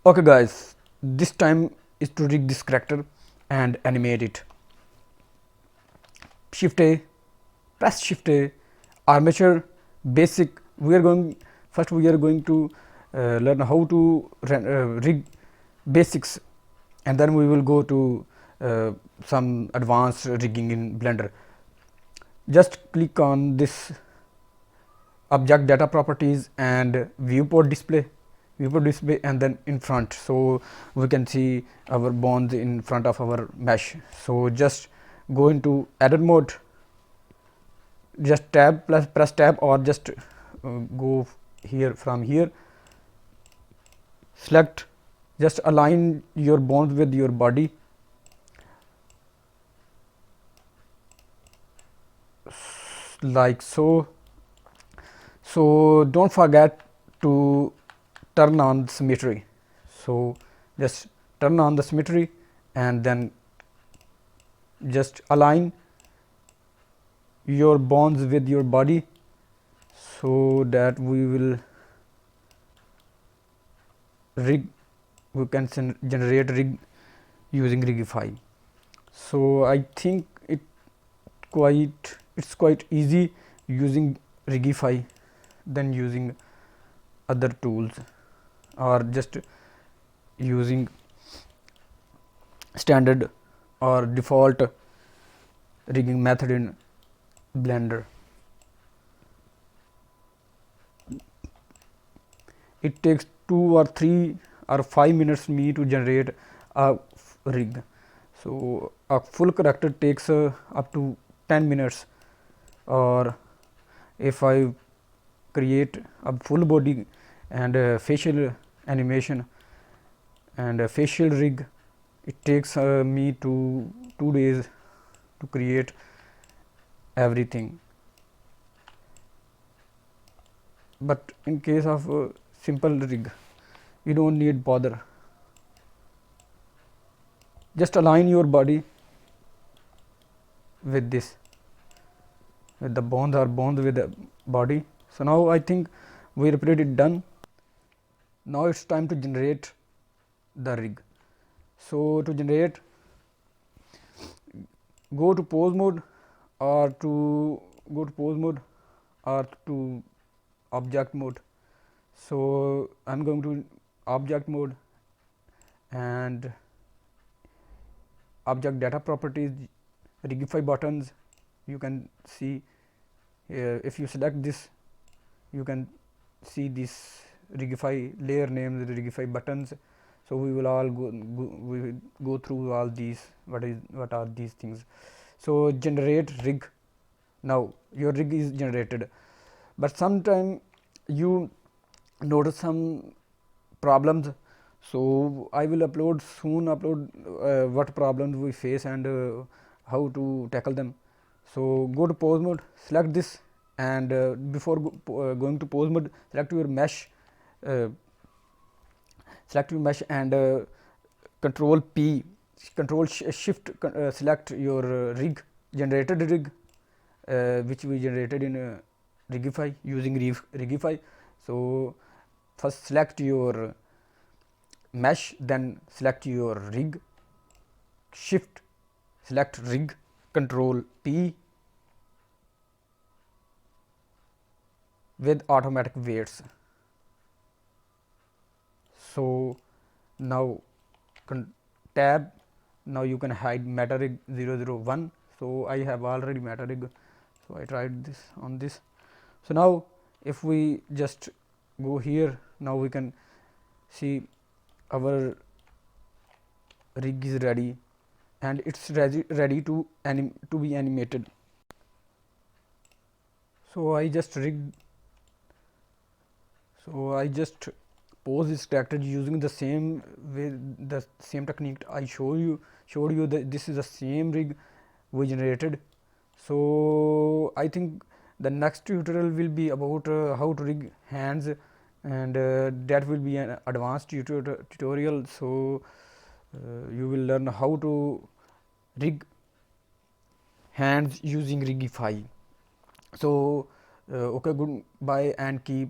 Okay guys, this time is to rig this character and animate it. Shift A, press Shift A, armature, basic. We are going to learn how to rig basics, and then we will go to some advanced rigging in Blender. Just click on this object data properties and viewport display, and then in front, so we can see our bonds in front of our mesh. So just go into edit mode, just tab plus press tab, or just go here, from here select, just align your bonds with your body like so. So don't forget to turn on symmetry. So just turn on the symmetry and then just align your bonds with your body, so that we will rig, we can generate rig using Rigify. So I think it's quite easy using Rigify than using other tools, or just using standard or default rigging method in Blender. It takes 2 or 3 or 5 minutes me to generate a rig. So a full character takes up to 10 minutes, or if I create a full body and facial animation and facial rig, it takes me 2 days to create everything. But in case of simple rig, you don't need bother. Just align your body with this, with the bonds or bonds with the body. So now I think we repeated it done. Now it's time to generate the rig. So to generate, go to pose mode, or to object mode. So I'm going to object mode, and object data properties, Rigify buttons. You can see if you select this, you can see this Rigify layer names, Rigify buttons. So we will all we will go through all these. What are these things? So generate rig. Now your rig is generated, but sometime you notice some problems. So I will upload what problems we face and how to tackle them. So go to pose mode, select this, and before going to pose mode, select your mesh, uh, and control P, control shift, select your rig, generated rig, which we generated in Rigify using Rigify. So first select your mesh, then select your rig, shift, select rig, control P with automatic weights. So now tab, now you can hide metarig 001. So I have already metarig, so I tried this on this. So now if we just go here, now we can see our rig is ready, and it's ready to be animated. So I just pose this character using the same way, the same technique I showed you that this is the same rig we generated. So I think the next tutorial will be about how to rig hands, and that will be an advanced tutorial. So you will learn how to rig hands using Rigify. So okay, goodbye and keep